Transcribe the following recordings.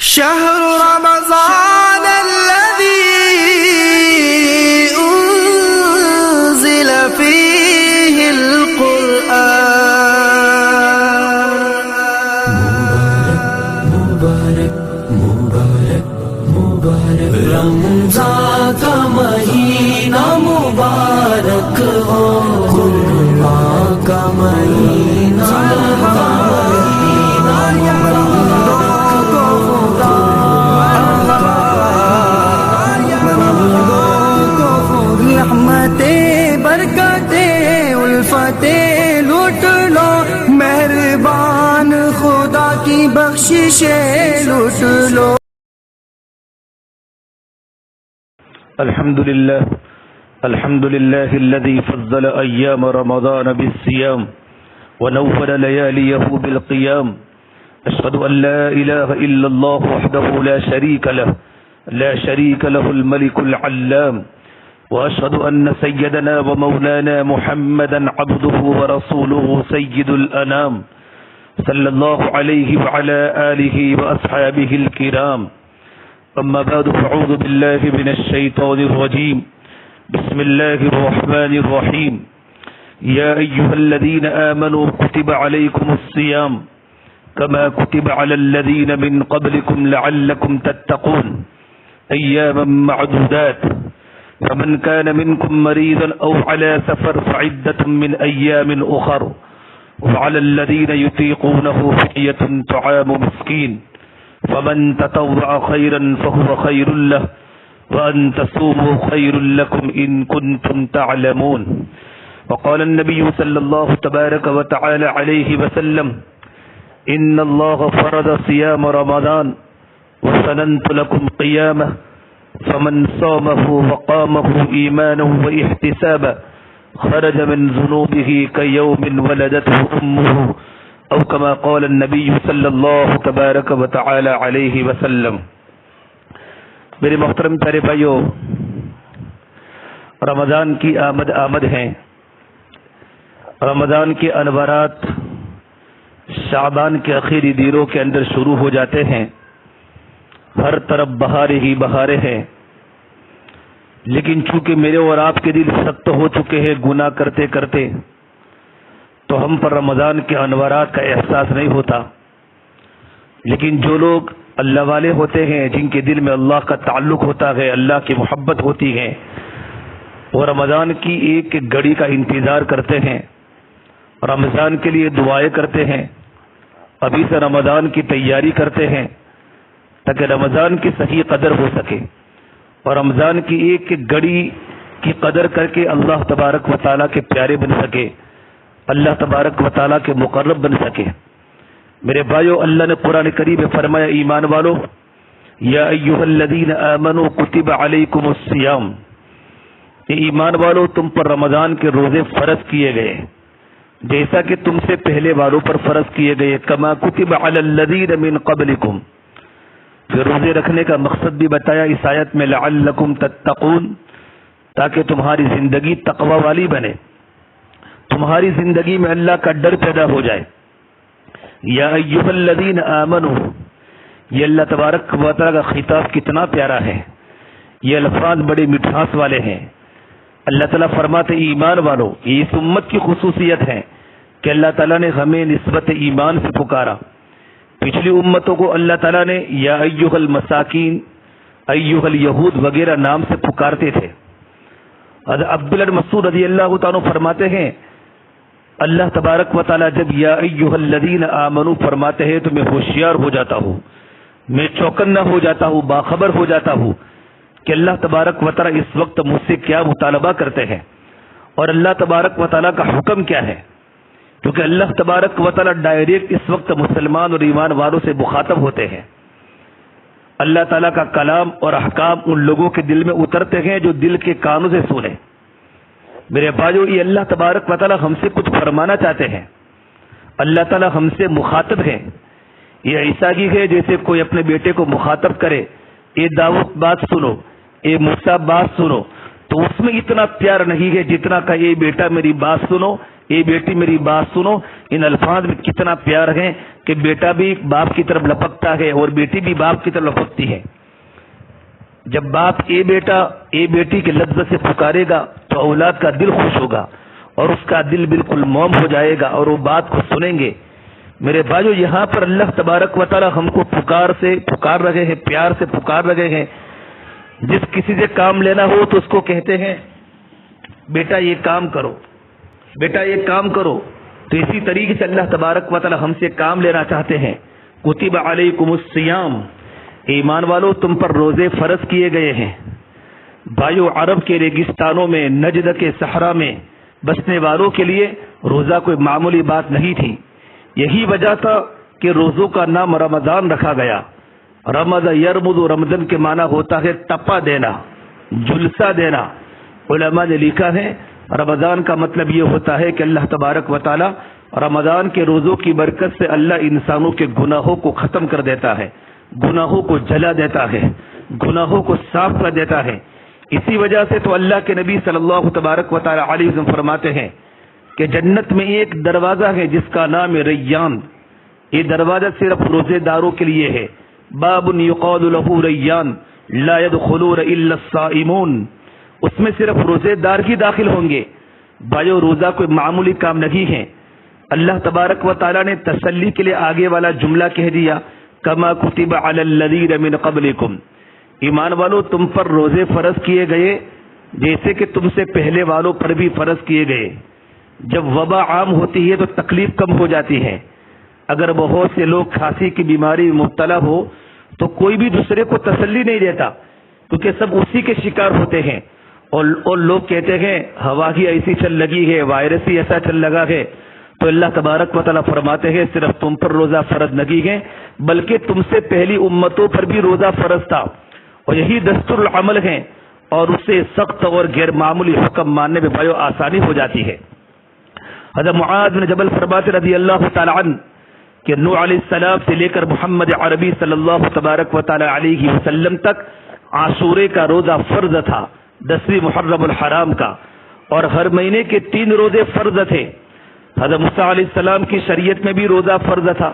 شهر رمضان الذي أنزل فيه القرآن مبارک مبارک مبارک رمضان کا مہینہ مبارک ہو، قرآن کا مہینہ رحمتیں برکتیں الفتیں لوٹ لو، مہربان خدا کی بخششیں لوٹ لو۔ الحمد لله الذي فضل أيام رمضان بالصيام ونوفل لياليه بالقيام. أشهد أن لا إله إلا الله وحده لا شريك له الملك العلام. وأشهد أن سيدنا ومولانا محمدا عبده ورسوله سيد الأنام صلى الله عليه وعلى آله وأصحابه الكرام. أما بعد فأعوذ بالله من الشيطان الرجيم. بسم الله الرحمن الرحيم. يا أيها الذين آمنوا كتب عليكم الصيام كما كتب على الذين من قبلكم لعلكم تتقون أياما معدودات فمن كان منكم مريضا أو على سفر فعدة من أيام أخر وعلى الذين يطيقونه فدية طعام مسكين فمن تطوع خيرا فهو خير له وأن تصوموا خير لكم إن كنتم تعلمون. وقال النبي صلى الله تبارك وتعالى عليه وسلم إن الله فرض صيام رمضان وسننت لكم قيامه فمن صامه وقامه إيمانا واحتسابا خرج من ذنوبه كيوم ولدته أمه أو كما قال النبي صلی اللہ تبارک و تعالی علیہ وسلم. میرے محترم پیارے بھائیو، رمضان کی آمد ہیں. رمضان کے انوارات شعبان کے آخری دنوں کے اندر شروع ہو جاتے ہیں. ہر طرف بہاریں ہی بہاریں ہیں، لیکن چونکہ میرے اور آپ کے دل سخت ہو چکے ہیں گناہ کرتے کرتے، تو ہم پر رمضان کے انوارات کا احساس نہیں ہوتا. لیکن جو لوگ اللہ والے ہوتے ہیں، جن کے دل میں اللہ کا تعلق ہوتا ہے، اللہ کی محبت ہوتی ہے، وہ رمضان کی ایک ایک گھڑی کا انتظار کرتے ہیں، رمضان کے لیے دعائیں کرتے ہیں، ابھی سے رمضان کی تیاری کرتے ہیں تاکہ رمضان کی صحیح قدر ہو سکے، اور رمضان کی ایک ایک گھڑی کی قدر کر کے اللہ تبارک و تعالیٰ کے پیارے بن سکے، اللہ تبارک و تعالیٰ کے مقرب بن سکے. میرے بھائیو، اللہ نے قرآن کریم میں فرمایا ایمان والو یا ایھا الذین آمنوا کتب علیکم الصیام، یہ ایمان والو تم پر رمضان کے روزے فرض کیے گئے جیسا کہ تم سے پہلے والوں پر فرض کیے گئے. کما کتب علی الذین من قبلکم، پھر روزے رکھنے کا مقصد بھی بتایا اس آیت میں، لعلکم تتقون، تاکہ تمہاری زندگی تقوی والی بنے، تمہاری زندگی میں اللہ کا ڈر پیدا ہو جائے. یا ایھا الذین آمنوا، یہ اللہ تبارک و تعالیٰ کا خطاب کتنا پیارا ہے، یہ الفاظ بڑے مٹھاس والے ہیں. اللہ تعالیٰ فرماتے ایمان والو، یہ اس امت کی خصوصیت ہے کہ اللہ تعالیٰ نے ہمیں نسبت ایمان سے پکارا. پچھلی امتوں کو اللہ تعالیٰ نے یا ایھا المساکین، ایھا الیہود وغیرہ نام سے پکارتے تھے. عبداللہ مسعود رضی اللہ تعالیٰ فرماتے ہیں اللہ تبارک و تعالیٰ جب یا ایھا الذین آمنوا فرماتے ہیں تو میں ہوشیار ہو جاتا ہوں، میں چوکنا ہو جاتا ہوں، باخبر ہو جاتا ہوں کہ اللہ تبارک و تعالیٰ اس وقت مجھ سے کیا مطالبہ کرتے ہیں اور اللہ تبارک و تعالیٰ کا حکم کیا ہے. کیونکہ اللہ تبارک و تعالیٰ ڈائریکٹ اس وقت مسلمان اور ایمان والوں سے مخاطب ہوتے ہیں. اللہ تعالیٰ کا کلام اور احکام ان لوگوں کے دل میں اترتے ہیں جو دل کے کانوں سے سنیں. میرے بھائیو، یہ اللہ تبارک و تعالیٰ ہم سے کچھ فرمانا چاہتے ہیں، اللہ تعالیٰ ہم سے مخاطب ہے. یہ ایسا ہی ہے جیسے کوئی اپنے بیٹے کو مخاطب کرے، اے داؤد بات سنو، اے موسیٰ بات سنو، تو اس میں اتنا پیار نہیں ہے جتنا کہ اے بیٹا میری بات سنو، اے بیٹی میری بات سنو. ان الفاظ میں کتنا پیار ہے کہ بیٹا بھی باپ کی طرف لپکتا ہے اور بیٹی بھی باپ کی طرف لپکتی ہے. جب باپ اے بیٹا اے بیٹی کے لفظ سے پکارے گا تو اولاد کا دل خوش ہوگا اور اس کا دل بالکل موم ہو جائے گا اور وہ بات کو سنیں گے. میرے بھائیو، یہاں پر اللہ تبارک و تعالی ہم کو پکار رہے ہیں، پیار سے پکار رہے ہیں. جس کسی سے کام لینا ہو تو اس کو کہتے ہیں بیٹا یہ کام کرو، بیٹا یہ کام کرو. تو اسی طریقے سے اللہ تبارک و تعالی ہم سے کام لینا چاہتے ہیں. کتب علیکم الصیام، ایمان والو تم پر روزے فرض کیے گئے ہیں. بھائیو، عرب کے ریگستانوں میں، نجد کے صحرا میں بسنے والوں کے لیے روزہ کوئی معمولی بات نہیں تھی. یہی وجہ تھا کہ روزوں کا نام رمضان رکھا گیا. رمض یرمض، رمضان کے معنی ہوتا ہے ٹپا دینا، جلسہ دینا. علماء نے لکھا ہے رمضان کا مطلب یہ ہوتا ہے کہ اللہ تبارک و تعالی رمضان کے روزوں کی برکت سے اللہ انسانوں کے گناہوں کو ختم کر دیتا ہے، گناہوں کو جلا دیتا ہے، گناہوں کو صاف کر دیتا ہے. اسی وجہ سے تو اللہ کے نبی صلی اللہ تبارک و تعالی علیہ وسلم فرماتے ہیں کہ جنت میں ایک دروازہ ہے جس کا نام ہے ریان. یہ دروازہ صرف روزے داروں کے لیے ہے. باب یقال له ریان لا يدخلون الا الصائمون. اس میں صرف روزے دار ہی داخل ہوں گے. بھائیو، روزہ کوئی معمولی کام نہیں ہے. اللہ تبارک و تعالی نے تسلی کے لیے آگے والا جملہ کہہ دیا، کما کتب علی الذین من قبلکم. ایمان والو تم پر روزے فرض کیے گئے جیسے کہ تم سے پہلے والوں پر بھی فرض کیے گئے. جب وبا عام ہوتی ہے تو تکلیف کم ہو جاتی ہے. اگر بہت سے لوگ کھانسی کی بیماری میں مبتلا ہو تو کوئی بھی دوسرے کو تسلی نہیں دیتا، کیونکہ سب اسی کے شکار ہوتے ہیں. اور لوگ کہتے ہیں ہوا ہی ایسی چل لگی ہے، وائرس ہی ایسا چل لگا ہے. تو اللہ تبارک و تعالیٰ فرماتے ہیں صرف تم پر روزہ فرض نہیں ہے بلکہ تم سے پہلی امتوں پر بھی روزہ فرض تھا، اور یہی دستور العمل ہے. اور اس سے سخت اور غیر معمولی حکم ماننے میں بھائیو آسانی ہو جاتی ہے. حضرت معاذ بن جبل فرماتے رضی اللہ تعالی عنہ کہ نوح علیہ السلام سے لے کر محمد عربی صلی اللہ تبارک و تعالی علیہ وسلم تک عاشورے کا روزہ فرض تھا، 10ویں محرم الحرام کا، اور ہر مہینے کے 3 روزے فرض تھے. حضرت موسیٰ علیہ السلام کی شریعت میں بھی روزہ فرض تھا.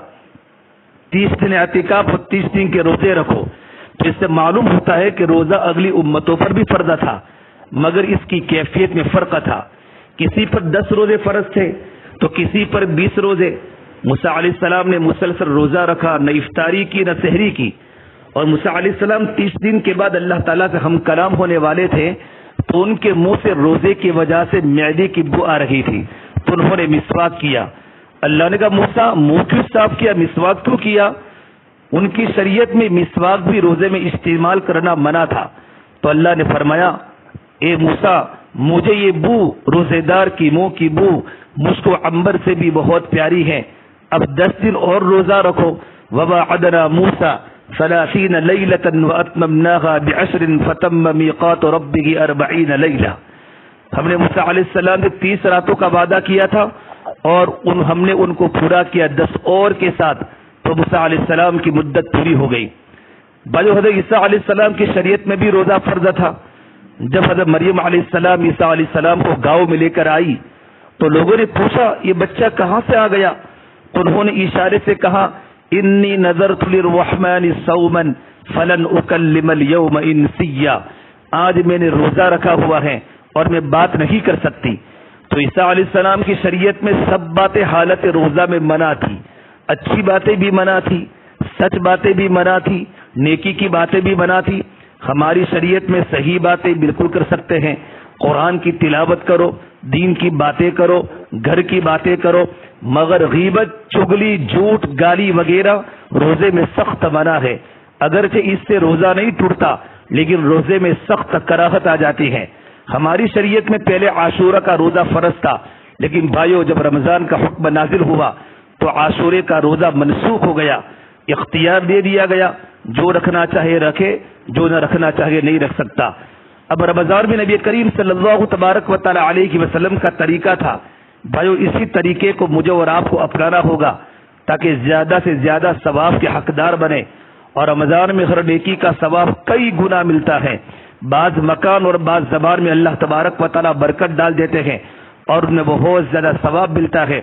30 دن اعتکاف اور 30 دن کے روزے رکھو. تو اس سے معلوم ہوتا ہے کہ روزہ اگلی امتوں پر بھی فرض تھا، مگر اس کی کیفیت میں فرق تھا. کسی پر 10 روزے فرض تھے تو کسی پر 20 روزے. موسیٰ علیہ السلام نے مسلسل روزہ رکھا، نہ افطاری کی نہ سحری کی. اور موسیٰ علیہ السلام 30 دن کے بعد اللہ تعالیٰ سے ہم کلام ہونے والے تھے تو ان کے منہ سے روزے کی وجہ سے معدے کی بو آ رہی تھی، تو انہوں نے مسواک کیا. اللہ نے کہا موسیٰ منہ کیوں صاف کیا، مسواک کیوں کیا؟ ان کی شریعت میں مسواک بھی روزے میں استعمال کرنا منع تھا. تو اللہ نے فرمایا اے موسیٰ مجھے یہ بو، روزے دار کی منہ کی بو مجھ کو عنبر سے بھی بہت پیاری ہے. اب 10 دن اور روزہ رکھو. وَوَعَدْنَا مُوسَىٰ 30 لَيْلَةً وَأَتْمَمْنَاهَا ب10 فَتَمَّ مِيقَاتُ رَبِّهِ 40 لَيْلَةً. ہم نے موسیٰ علیہ السلام سے 30 راتوں کا وعدہ کیا تھا اور ہم نے ان کو پورا کیا 10 اور کے ساتھ. تو موسیٰ علیہ السلام کی مدت پوری ہو گئی. بھائیو، حضرت عیسیٰ علیہ السلام کی شریعت میں بھی روزہ فرض تھا. جب حضرت مریم علیہ السلام عیسیٰ علیہ السلام کو گاؤں میں لے کر آئی تو لوگوں نے پوچھا یہ بچہ کہاں سے آ گیا؟ تو انہوں نے اشارے سے کہا انی نذرت للرحمن صوما فلن اکلم اليوم انسیا. آج میں نے روزہ رکھا ہوا ہے اور میں بات نہیں کر سکتی. تو عیسیٰ علیہ السلام کی شریعت میں سب باتیں حالت روزہ میں منع تھی. اچھی باتیں بھی منع تھی، سچ باتیں بھی منع تھی، نیکی کی باتیں بھی منع تھی. ہماری شریعت میں صحیح باتیں بالکل کر سکتے ہیں. قرآن کی تلاوت کرو، دین کی باتیں کرو، گھر کی باتیں کرو، مگر غیبت، چغلی، جھوٹ، گالی وغیرہ روزے میں سخت منع ہے. اگرچہ اس سے روزہ نہیں ٹوٹتا لیکن روزے میں سخت کراہت آ جاتی ہے. ہماری شریعت میں پہلے عاشورہ کا روزہ فرض تھا، لیکن بھائیو جب رمضان کا حکم نازل ہوا تو عاشورے کا روزہ منسوخ ہو گیا. اختیار دے دیا گیا، جو رکھنا چاہے رکھے، جو نہ رکھنا چاہے نہیں رکھ سکتا. اب رمضان میں نبی کریم صلی اللہ تبارک و تعالی علیہ وسلم کا طریقہ تھا. بھائیو اسی طریقے کو مجھے اور آپ کو اپنانا ہوگا تاکہ زیادہ سے زیادہ ثواب کے حقدار بنے. اور رمضان میں ہر نیکی کا ثواب کئی گنا ملتا ہے. بعض مکان اور بعض زبان میں اللہ تبارک و تعالی برکت ڈال دیتے ہیں اور ان میں بہت زیادہ ثواب ملتا ہے.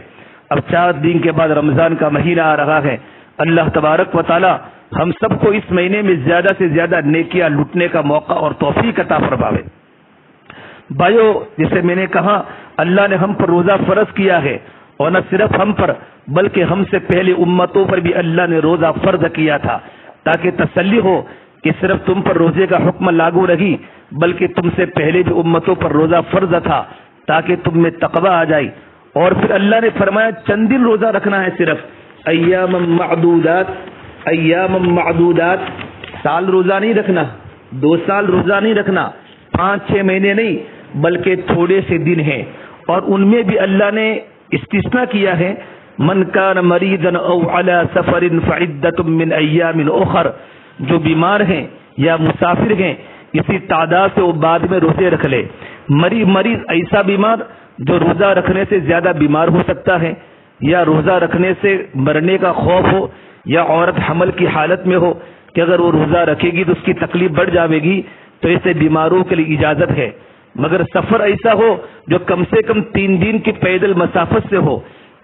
اب 4 دن کے بعد رمضان کا مہینہ آ رہا ہے. اللہ تبارک و تعالی ہم سب کو اس مہینے میں زیادہ سے زیادہ نیکیاں لوٹنے کا موقع اور توفیق عطا فرماوے. بھائیو، جیسے میں نے کہا اللہ نے ہم پر روزہ فرض کیا ہے، اور نہ صرف ہم پر بلکہ ہم سے پہلے امتوں پر بھی اللہ نے روزہ فرض کیا تھا، تاکہ تسلی ہو کہ صرف تم پر روزے کا حکم لاگو رہی بلکہ تم سے پہلے بھی امتوں پر روزہ فرض تھا، تاکہ تم میں تقوی آ جائے. اور پھر اللہ نے فرمایا چند دن روزہ رکھنا ہے، صرف ایام معدودات. سال روزہ نہیں رکھنا، 2 سال روزہ نہیں رکھنا، 5-6 مہینے نہیں، بلکہ تھوڑے سے دن ہیں. اور ان میں بھی اللہ نے استثناء کیا ہے، من کان مریضا او علی سفر فعدۃ من ایام اخر. جو بیمار ہیں یا مسافر ہیں اسی تعداد سے وہ بعد میں روزے رکھ لے. مریض ایسا بیمار جو روزہ رکھنے سے زیادہ بیمار ہو سکتا ہے، یا روزہ رکھنے سے مرنے کا خوف ہو، یا عورت حمل کی حالت میں ہو کہ اگر وہ روزہ رکھے گی تو اس کی تکلیف بڑھ جائے گی، تو ایسے بیماروں کے لیے اجازت ہے. مگر سفر ایسا ہو جو کم سے کم 3 دن کی پیدل مسافت سے ہو،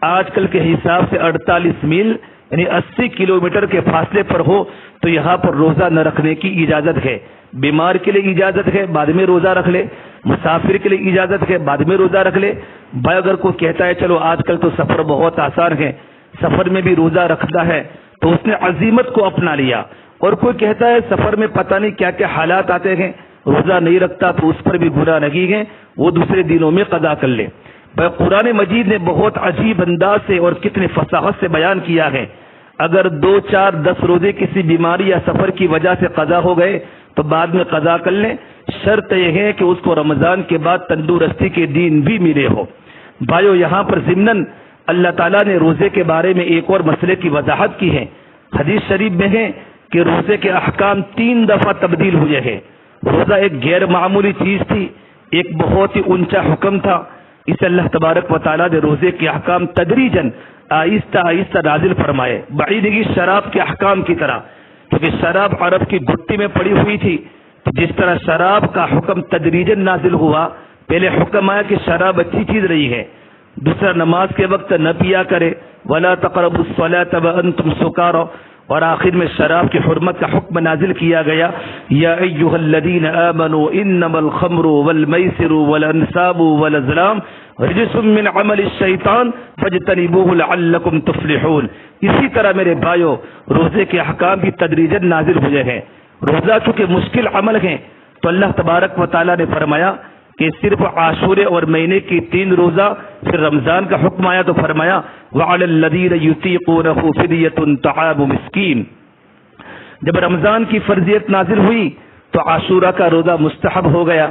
آج کل کے حساب سے 48 میل یعنی 80 کلومیٹر کے فاصلے پر ہو، تو یہاں پر روزہ نہ رکھنے کی اجازت ہے. بیمار کے لیے اجازت ہے، بعد میں روزہ رکھ لے. مسافر کے لیے اجازت ہے، بعد میں روزہ رکھ لے. بھائی اگر کوئی کہتا ہے چلو آج کل تو سفر بہت آسان ہے، سفر میں بھی روزہ رکھتا ہے، تو اس نے عزیمت کو اپنا لیا. اور کوئی کہتا ہے سفر میں پتہ نہیں کیا کیا حالات آتے ہیں، روزہ نہیں رکھتا، تو اس پر بھی گناہ نہیں ہے، وہ دوسرے دنوں میں قضا کر لے. قرآن مجید نے بہت عجیب انداز سے اور کتنے فصاحت سے بیان کیا ہے. اگر 2, 4, 10 روزے کسی بیماری یا سفر کی وجہ سے قضا ہو گئے تو بعد میں قضا کر لیں. شرط یہ ہے کہ اس کو رمضان کے بعد تندرستی کے دن بھی ملے ہو. بھائیو، یہاں پر ضمناً اللہ تعالیٰ نے روزے کے بارے میں ایک اور مسئلے کی وضاحت کی ہے. حدیث شریف میں ہے کہ روزے کے احکام 3 دفعہ تبدیل ہوئے ہیں. روزہ ایک غیر معمولی چیز تھی، ایک بہت ہی اونچا حکم تھا. اسے اللہ تبارک و تعالیٰ نے روزے کے احکام تدریجاً آہستہ آہستہ نازل فرمائے، بعیدگی شراب کے احکام کی طرح. کیونکہ شراب عرب کی گٹی میں پڑی ہوئی تھی، تو جس طرح شراب کا حکم تدریجاً نازل ہوا، پہلے حکم آیا کہ شراب اچھی چیز رہی ہے، دوسرا نماز کے وقت نہ پیا کرے، ولا تقربوا الصلاة وانتم سکارى، اور آخر میں شراب کی حرمت کا حکم نازل کیا گیا. یا ایھا الذین آمنوا انما الخمر والمیسر والانصاب والازلام رجس من عمل الشیطان فاجتنبوه لعلکم تفلحون. اسی طرح میرے بھائیو، روزے کے احکام بھی تدریجاً نازل ہوئے ہیں. روزہ چونکہ مشکل عمل ہے، تو اللہ تبارک و تعالیٰ نے فرمایا کہ صرف عاشورے اور مہینے کی 3 روزہ، پھر رمضان کا حکم آیا تو فرمایا وَعَلَى الَّذِينَ يُطِيقُونَهُ فِدْيَةٌ طَعَامُ مِسْكِينٍ. جب رمضان کی فرضیت نازل ہوئی تو عاشورہ کا روزہ مستحب ہو گیا،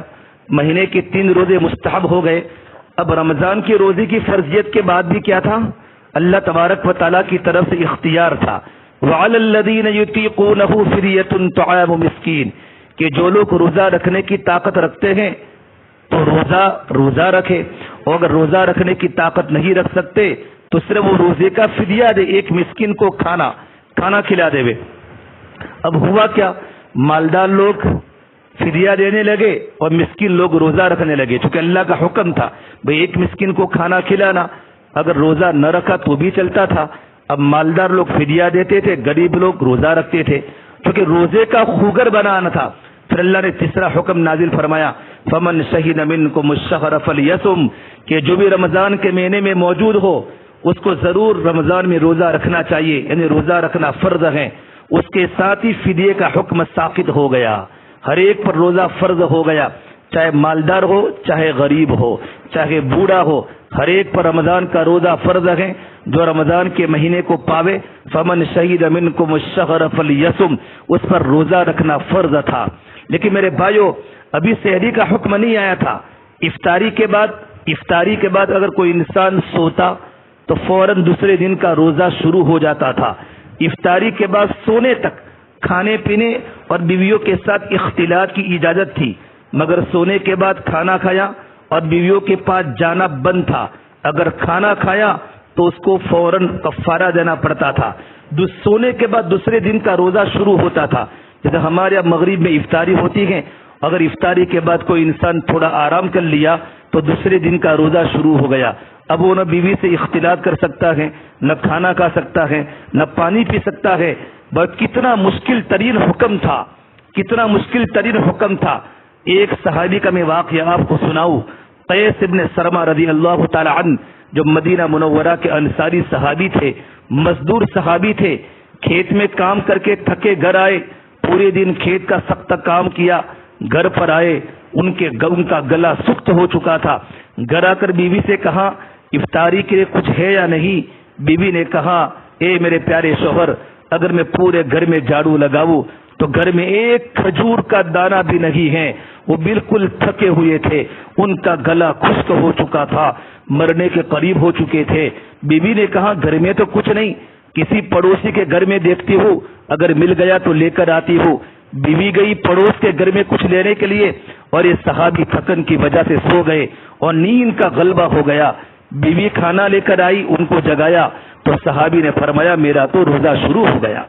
مہینے کے 3 روزے مستحب ہو گئے. اب رمضان کی روزے کی فرضیت کے بعد بھی کیا تھا؟ اللہ تبارک و تعالیٰ کی طرف سے اختیار تھا، وَعَلَى الَّذِينَ يُطِيقُونَهُ فِدْيَةٌ طَعَامُ مِسْكِينٍ، کہ جو لوگ روزہ رکھنے کی طاقت رکھتے ہیں تو روزہ رکھے، اور اگر روزہ رکھنے کی طاقت نہیں رکھ سکتے تو صرف وہ روزے کا فدیہ دے، ایک مسکین کو کھانا کھلا دے. اب ہوا کیا؟ مالدار لوگ فدیہ دینے لگے اور مسکین لوگ روزہ رکھنے لگے، چونکہ اللہ کا حکم تھا بھئی ایک مسکین کو کھانا کھلانا. اگر روزہ نہ رکھا تو بھی چلتا تھا. اب مالدار لوگ فدیہ دیتے تھے، غریب لوگ روزہ رکھتے تھے، کیونکہ روزے کا خوگر بنانا تھا. پھر اللہ نے تیسرا حکم نازل فرمایا فمن شہد منکم الشہر فلیصم، کہ جو بھی رمضان کے مہینے میں موجود ہو اس کو ضرور رمضان میں روزہ رکھنا چاہیے، یعنی روزہ رکھنا فرض ہے. اس کے ساتھ ہی فدیے کا حکم ساقط ہو گیا، ہر ایک پر روزہ فرض ہو گیا، چاہے مالدار ہو چاہے غریب ہو چاہے بوڑھا ہو، ہر ایک پر رمضان کا روزہ فرض ہے. جو رمضان کے مہینے کو پاوے فمن شہد منکم الشہر فلیصم، اس پر روزہ رکھنا فرض تھا. لیکن میرے بھائیو، ابھی سحری کا حکم نہیں آیا تھا. افطاری کے بعد اگر کوئی انسان سوتا تو فوراً دوسرے دن کا روزہ شروع ہو جاتا تھا. افطاری کے بعد سونے تک کھانے پینے اور بیویوں کے ساتھ اختلاط کی اجازت تھی، مگر سونے کے بعد کھانا کھایا اور بیویوں کے پاس جانا بند تھا. اگر کھانا کھایا تو اس کو فوراً کفارہ دینا پڑتا تھا. سونے کے بعد دوسرے دن کا روزہ شروع ہوتا تھا. جیسے ہمارے یہاں مغرب میں افطاری ہوتی ہے، اگر افطاری کے بعد کوئی انسان تھوڑا آرام کر لیا تو دوسرے دن کا روزہ شروع ہو گیا. اب وہ نہ بیوی سے اختلاط کر سکتا ہے، نہ کھانا کھا سکتا ہے، نہ پانی پی سکتا ہے. بس کتنا مشکل ترین حکم تھا، کتنا مشکل ترین حکم تھا. ایک صحابی کا میں واقعہ آپ کو سناؤں. قیس ابن سرما رضی اللہ تعالی عنہ جو مدینہ منورہ کے انصاری صحابی تھے، مزدور صحابی تھے. کھیت میں کام کر کے تھکے گھر آئے، پورے دن کھیت کا سخت کام کیا، گھر پر آئے، ان کا گلا سخت ہو چکا تھا. گھر آ کر بیوی سے کہا افطاری کے لیے کچھ ہے یا نہیں. بیوی نے کہا اے میرے پیارے شوہر، اگر میں پورے گھر میں جھاڑو لگاؤں تو گھر میں ایک کھجور کا دانہ بھی نہیں ہے. وہ بالکل تھکے ہوئے تھے، ان کا گلا خشک ہو چکا تھا، مرنے کے قریب ہو چکے تھے. بیوی نے کہا گھر میں تو کچھ نہیں، کسی پڑوسی کے گھر میں دیکھتی ہوں، اگر مل گیا تو لے کر آتی ہوں. بیوی گئی پڑوس کے گھر میں کچھ لینے کے لیے، اور یہ صحابی تھکن کی وجہ سے سو گئے اور نیند کا غلبہ ہو گیا. بیوی کھانا لے کر آئی، ان کو جگایا تو صحابی نے فرمایا میرا تو روزہ شروع ہو گیا.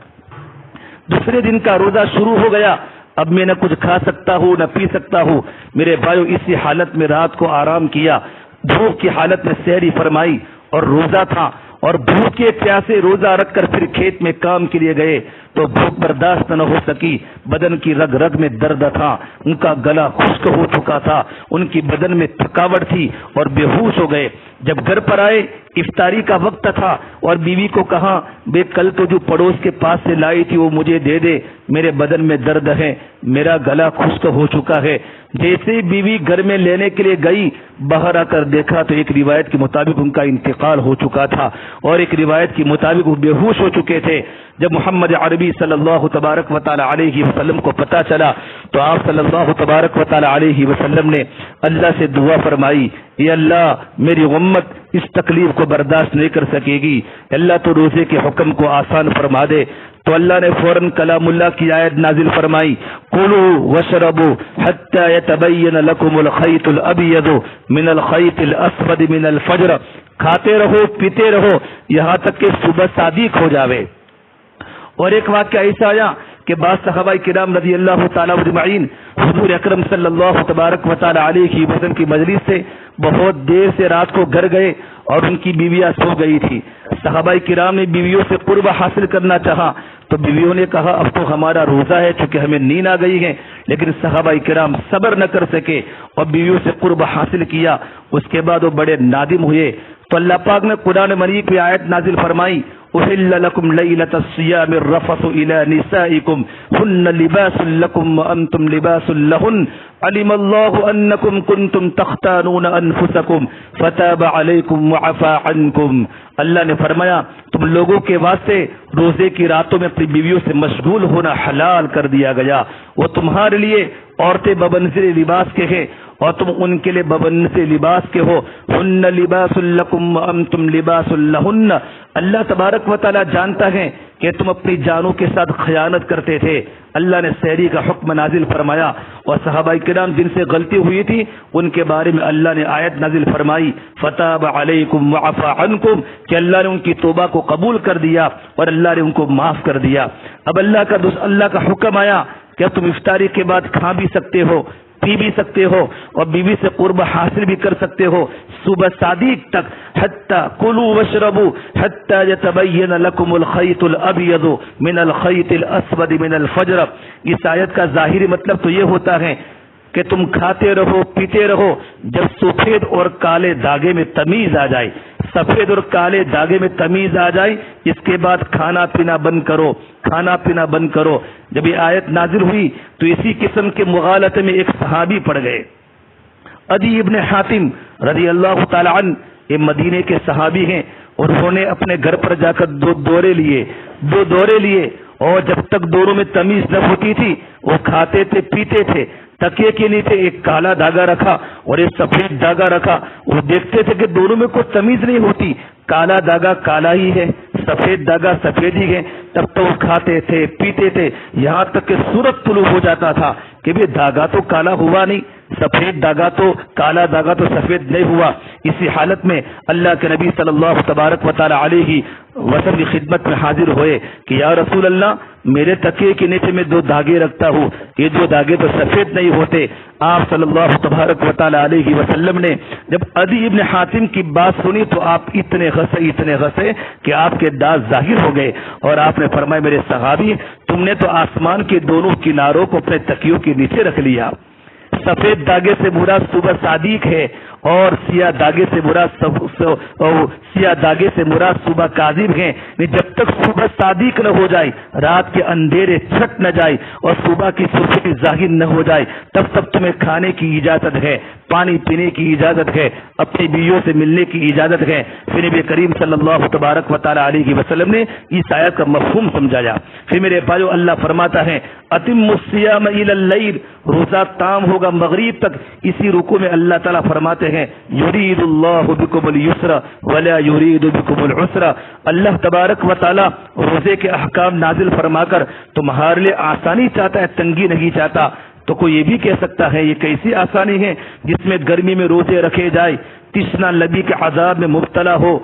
دوسرے دن کا روزہ شروع ہو گیا. اب میں نہ کچھ کھا سکتا ہوں نہ پی سکتا ہوں. میرے بھائیو، اسی حالت میں رات کو آرام کیا، بھوک کی حالت میں سحری فرمائی اور روزہ تھا، اور بھوکے پیاسے روزہ رکھ کر پھر کھیت میں کام کے لیے گئے تو بھوک برداشت نہ ہو سکی. بدن کی رگ رگ میں درد تھا، ان کا گلا خشک ہو چکا تھا، ان کی بدن میں تھکاوٹ تھی اور بے ہوش ہو گئے. جب گھر پر آئے افطاری کا وقت تھا اور بیوی کو کہا بے کل تو جو پڑوس کے پاس سے لائی تھی وہ مجھے دے دے، میرے بدن میں درد ہے، میرا گلا خشک ہو چکا ہے. جیسے بیوی گھر میں لینے کے لیے گئی، باہر آ کر دیکھا تو ایک روایت کے مطابق ان کا انتقال ہو چکا تھا اور ایک روایت کے مطابق وہ بے ہوش ہو چکے تھے. جب محمد عربی صلی اللہ تبارک و تعالی علیہ وسلم کو پتہ چلا تو آپ صلی اللہ تبارک و تعالی علیہ وسلم نے اللہ سے دعا فرمائی، اے اللہ میری امت اس تکلیف کو برداشت نہیں کر سکے گی، اللہ تو روزے کے حکم کو آسان فرما دے. تو اللہ نے فوراً کلام اللہ کی آیت نازل فرمائی، کلوا واشربوا حتی یتبین لکم الخیط الابیض من الخیط الاسود من الفجر. کھاتے رہو پیتے رہو یہاں تک کہ صبح صادق ہو جاوے. اور ایک واقعہ ایسا آیا کہ بعض صحابہ کرام رضی اللہ تعالی اجمعین حضور اکرم صلی اللہ تبارک و تعالی علیہ وسلم کی مجلس سے بہت دیر سے رات کو گھر گئے اور ان کی بیویاں سو گئی تھی. صحابہ کرام نے بیویوں سے قرب حاصل کرنا چاہا تو بیویوں نے کہا اب تو ہمارا روزہ ہے چونکہ ہمیں نیند آ گئی ہے، لیکن صحابہ کرام صبر نہ کر سکے اور بیویوں سے قرب حاصل کیا. اس کے بعد وہ بڑے نادم ہوئے تو اللہ پاک نے قرآن مجید کی آیت نازل فرمائی، احل لکم لیلۃ الصیام الرفث الی نسائکم ہن لباس لکم وانتم لباس لہن علم اللہ انکم کنتم تختانون انفسکم فتاب علیکم وعفا عنکم. اللہ نے فرمایا تم لوگوں کے واسطے روزے کی راتوں میں اپنی بیویوں سے مشغول ہونا حلال کر دیا گیا. وہ تمہارے لیے عورتیں ببنظر لباس کے ہیں اور تم ان کے لیے ببنظر لباس کے ہو. ہن لباس لکم وانتم لباس لہن. اللہ تبارک و تعالی جانتا ہے کہ تم اپنی جانوں کے ساتھ خیانت کرتے تھے. اللہ نے سحری کا حکم نازل فرمایا اور صحابہ کرام جن سے غلطی ہوئی تھی ان کے بارے میں اللہ نے آیت نازل فرمائی، فتاب علیکم وعفا عنکم، کہ اللہ نے ان کی توبہ کو قبول کر دیا اور اللہ نے ان کو معاف کر دیا. اب اللہ کا حکم آیا کہ اب تم افطاری کے بعد کھا بھی سکتے ہو، پی بھی سکتے ہو اور بیوی سے قرب حاصل بھی کر سکتے ہو صبح صادق تک. حتی کلوا واشربوا حتی یتبین لکم الخیط الابیض من الخیط الاسود من الفجر. اس آیت کا ظاہری مطلب تو یہ ہوتا ہے کہ تم کھاتے رہو پیتے رہو جب سفید اور کالے دھاگے میں تمیز آ جائے، سفید اور کالے دھاگے میں تمیز آ جائے اس کے بعد کھانا پینا بند کرو، کھانا پینا بند کرو. جب یہ آیت نازل ہوئی تو اسی قسم کے مغالطے میں ایک صحابی پڑ گئے، عدی ابن حاتم رضی اللہ تعالی عنہ. یہ مدینے کے صحابی ہیں اور انہوں نے اپنے گھر پر جا کر دو دورے لیے اور جب تک دوروں میں تمیز نہ ہوتی تھی وہ کھاتے تھے پیتے تھے. تکیے کے نیچے ایک کالا دھاگا رکھا اور ایک سفید دھاگا رکھا. وہ دیکھتے تھے کہ دونوں میں کوئی تمیز نہیں ہوتی، کالا دھاگا کالا ہی ہے، سفید دھاگا سفید ہی ہے. تب تو وہ کھاتے تھے پیتے تھے یہاں تک کہ سورج طلوع ہو جاتا تھا کہ بھی دھاگا تو کالا ہوا نہیں، سفید داغا تو کالا داغا تو سفید نہیں ہوا. اسی حالت میں اللہ کے نبی صلی اللہ تبارک و تعالی علیہ وسلم کی خدمت میں حاضر ہوئے کہ یا رسول اللہ میرے تکیے کے نیچے میں 2 داغے رکھتا ہوں, یہ 2 داغے تو سفید نہیں ہوتے. آپ صلی اللہ تبارک و تعالی علیہ وسلم نے جب عدی ابن حاتم کی بات سنی تو آپ اتنے غصے کہ آپ کے دانت ظاہر ہو گئے, اور آپ نے فرمایا میرے صحابی تم نے تو آسمان کے دونوں کناروں کو اپنے تکیوں کے نیچے رکھ لیا. سفید داغے سے مراد صبح صادق ہے اور سیاہ داغے سے مراد صبح کاذب ہیں. جب تک صبح صادق نہ ہو جائے, رات کے اندھیرے چھٹ نہ جائے اور صبح کی سرخی ظاہر نہ ہو جائے, تب تک تمہیں کھانے کی اجازت ہے, پانی پینے کی اجازت ہے, اپنی بیویوں سے ملنے کی اجازت ہے. پھر نبی کریم صلی اللہ تبارک و تعالی علیہ وسلم نے اس آیت کا مفہوم سمجھایا. پھر میرے بھائیو اللہ فرماتا ہے اتم الصیام الی اللیل, روزہ تام ہوگا مغرب تک. اسی رکوع میں اللہ تعالیٰ فرماتے ہیں یرید اللہ بکم اليسر ولا یرید بکم العسر. اللہ تبارک و تعالیٰ روزے کے احکام نازل فرما کر تمہارے لیے آسانی چاہتا ہے, تنگی نہیں چاہتا. تو کوئی یہ بھی کہہ سکتا ہے یہ کیسی آسانی ہے جس میں گرمی میں روزے رکھے جائے, تشنا لبی کے عذاب میں مبتلا ہو.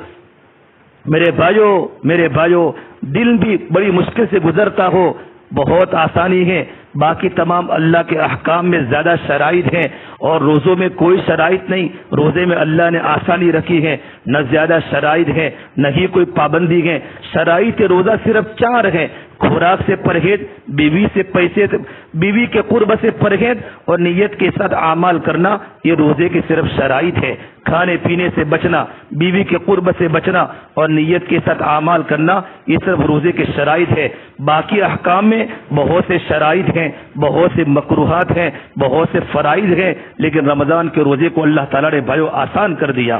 میرے بھائیو دل بھی بڑی مشکل سے گزرتا ہو, بہت آسانی ہے. باقی تمام اللہ کے احکام میں زیادہ شرائط ہیں اور روزوں میں کوئی شرائط نہیں. روزے میں اللہ نے آسانی رکھی ہے, نہ زیادہ شرائط ہے نہ ہی کوئی پابندی ہے. شرائط روزہ صرف 4 ہیں, خوراک سے پرہیز, بیوی کے قرب سے پرہیز اور نیت کے ساتھ اعمال کرنا, یہ روزے کی صرف شرائط ہے. کھانے پینے سے بچنا, بیوی کے قرب سے بچنا اور نیت کے ساتھ اعمال کرنا, یہ صرف روزے کے شرائط ہے. باقی احکام میں بہت سے شرائط ہیں, بہت سے مکروہات ہیں, بہت سے فرائض ہیں, لیکن رمضان کے روزے کو اللہ تعالیٰ نے بھائیو آسان کر دیا.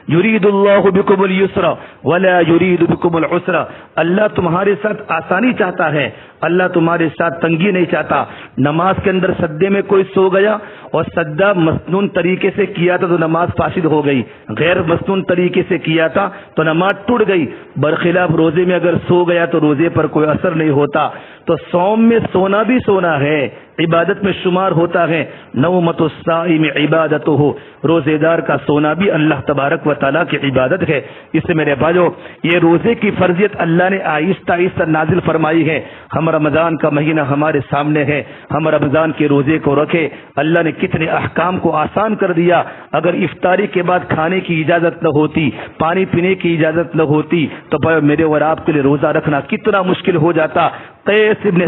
یرید اللہ بکم اليسر ولا یرید بکم العسر. اللہ تمہارے ساتھ آسانی چاہتا ہے, اللہ تمہارے ساتھ تنگی نہیں چاہتا. نماز کے اندر سجدے میں کوئی سو گیا اور سجدہ مسنون طریقے سے کیا تھا تو نماز فاسد ہو گئی, غیر مسنون طریقے سے کیا تھا تو نماز ٹوٹ گئی. برخلاف روزے میں اگر سو گیا تو روزے پر کوئی اثر نہیں ہوتا. تو صوم میں سونا بھی سونا ہے, عبادت میں شمار ہوتا ہے. نومۃ الصائم عبادتہ, روزے دار کا سونا بھی اللہ تبارک و تعالیٰ کی عبادت ہے. اس سے میرے بھائیو یہ روزے کی فرضیت اللہ نے آہستہ آہستہ نازل فرمائی ہے. ہم رمضان کا مہینہ ہمارے سامنے ہے, ہم رمضان کے روزے کو رکھے. اللہ نے کتنے احکام کو آسان کر دیا. اگر افطاری کے بعد کھانے کی اجازت نہ ہوتی, پانی پینے کی اجازت نہ ہوتی تو بھائی میرے اور آپ کے لیے روزہ رکھنا کتنا مشکل ہو جاتا. قیس ابن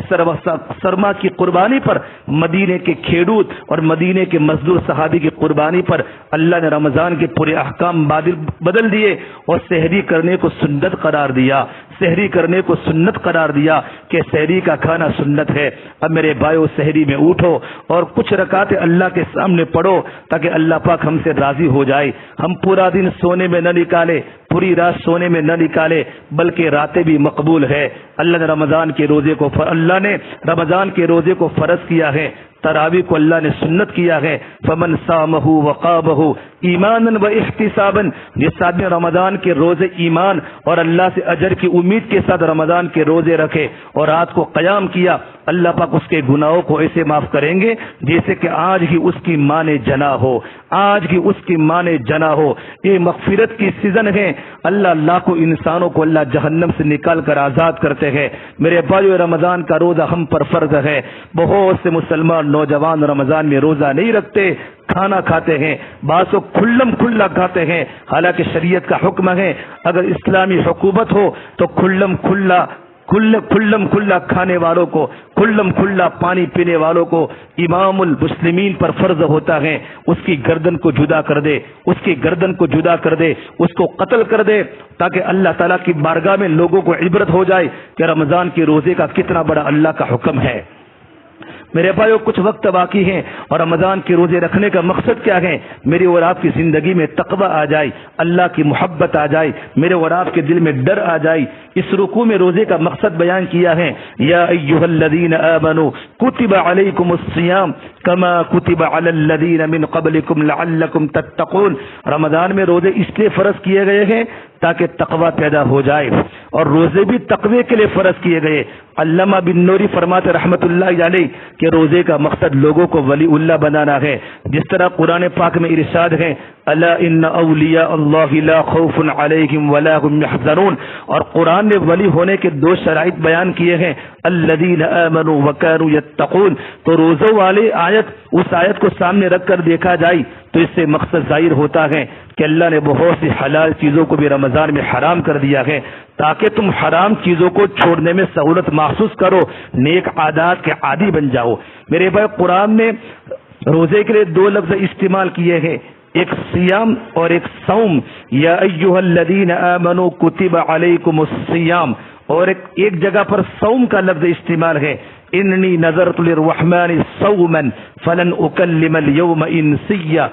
سرما کی قربانی پر, مدینے کے کھیڑوت اور مدینے کے مزدور صحابی کی قربانی پر اللہ نے رمضان کے پورے احکام بدل دیے اور سحری کرنے کو سنت قرار دیا. سحری کرنے کو سنت قرار دیا کہ سحری کا کھانا سنت ہے. اب میرے بھائیو سحری میں اٹھو اور کچھ رکعتیں اللہ کے سامنے پڑھو تاکہ اللہ پاک ہم سے راضی ہو جائے. ہم پورا دن سونے میں نہ نکالے, پوری رات سونے میں نہ نکالے, بلکہ راتیں بھی مقبول ہے. اللہ نے رمضان کے روزے کو فرض کیا ہے. تراویح کو اللہ نے سنت کیا ہے. فمن صامہ وقامہ ایمانا و احتسابا, جس آدمی رمضان کے روزے ایمان اور اللہ سے اجر کی امید کے ساتھ رمضان کے روزے رکھے اور رات کو قیام کیا, اللہ پاک اس کے گناہوں کو ایسے معاف کریں گے جیسے کہ آج ہی اس کی ماں نے جنا ہو, آج ہی اس کی ماں نے جنا ہو. یہ مغفرت کی سیزن ہے. اللہ لاکھوں انسانوں کو اللہ جہنم سے نکال کر آزاد کرتے ہیں. میرے بھائیو رمضان کا روزہ ہم پر فرض ہے. بہت سے مسلمان نوجوان رمضان میں روزہ نہیں رکھتے, کھانا کھاتے ہیں, بعض کو کھلم کھلا کھاتے ہیں. حالانکہ شریعت کا حکم ہے اگر اسلامی حکومت ہو تو کھلم کھلا کھانے والوں کو, کھلم کھلا پانی پینے والوں کو امام المسلمین پر فرض ہوتا ہے اس کی گردن کو جدا کر دے, اس کو قتل کر دے, تاکہ اللہ تعالیٰ کی بارگاہ میں لوگوں کو عبرت ہو جائے کہ رمضان کے روزے کا کتنا بڑا اللہ کا حکم ہے. میرے بھائیو کچھ وقت باقی ہیں اور رمضان کے روزے رکھنے کا مقصد کیا ہے؟ میری اور آپ کی زندگی میں تقوی آ جائے, اللہ کی محبت آ جائے, میرے اور آپ کے دل میں ڈر آ جائے. اس رکوع میں روزے کا مقصد بیان کیا ہے. یا ایھا الذین آمنوا کتب علیکم الصیام کما کتب علی الذین من قبلکم لعلکم تتقون. رمضان میں روزے اس لیے فرض کیے گئے ہیں تاکہ تقوی پیدا ہو جائے، اور روزے بھی تقوی کے لیے فرض کیے گئے. علامہ بن نوری فرماتے رحمۃ اللہ علیہ کہ روزے کا مقصد لوگوں کو ولی اللہ بنانا ہے. جس طرح قرآن پاک میں ارشاد ہے الا ان اولیاء اللہ لا خوف علیہم ولا هم يحزنون، اور قرآن نے ولی ہونے کے دو شرائط بیان کیے ہیں الذین آمنوا وكانوا يتقون. تو روزوں والے اس آیت کو سامنے رکھ کر دیکھا جائے تو اس سے مقصد ظاہر ہوتا ہے کہ اللہ نے بہت سی حلال چیزوں کو بھی رمضان میں حرام کر دیا ہے تاکہ تم حرام چیزوں کو چھوڑنے میں سہولت محسوس کرو، نیک عادات کے عادی بن جاؤ. میرے بھائی قرآن نے روزے کے لیے دو لفظ استعمال کیے ہیں، ایک سیام اور ایک صوم. یا ایھا الذین آمنوا کتب علیکم الصیام، اور ایک جگہ پر صوم کا لفظ استعمال ہے انی نذرت للرحمن صوما فلن اکلم اليوم انسیا.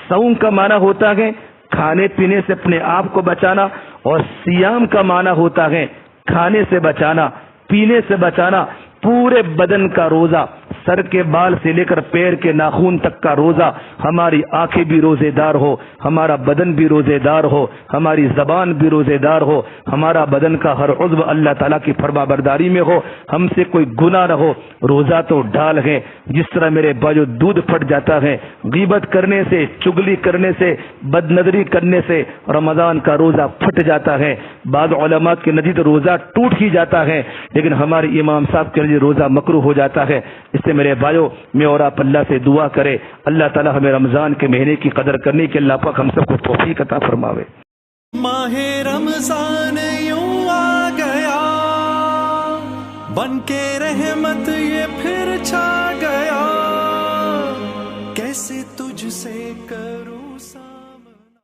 صوم کا معنی ہوتا ہے کھانے پینے سے اپنے آپ کو بچانا، اور سیام کا معنی ہوتا ہے کھانے سے بچانا، پینے سے بچانا. پورے بدن کا روزہ، سر کے بال سے لے کر پیر کے ناخن تک کا روزہ. ہماری آنکھیں بھی روزے دار ہو، ہمارا بدن بھی روزے دار ہو، ہماری زبان بھی روزے دار ہو، ہمارا بدن کا ہر عضو اللہ تعالیٰ کی فرما برداری میں ہو، ہم سے کوئی گناہ نہ ہو. روزہ تو ڈھال ہے. جس طرح میرے بھائیو دودھ پھٹ جاتا ہے غیبت کرنے سے، چگلی کرنے سے، بد نظری کرنے سے رمضان کا روزہ پھٹ جاتا ہے. بعض علماء کے نزدیک روزہ ٹوٹ ہی جاتا ہے، لیکن ہمارے امام صاحب کے نزدیک روزہ مکروہ ہو جاتا ہے. اس سے میرے بھائیو میں اور آپ اللہ سے دعا کرے اللہ تعالیٰ ہمیں رمضان کے مہینے کی قدر کرنے کے اللہ پاک ہم سب کو توفیق عطا فرماوے. ماہ رمضان یوں آ گیا بن کے رحمت یہ پھر چھا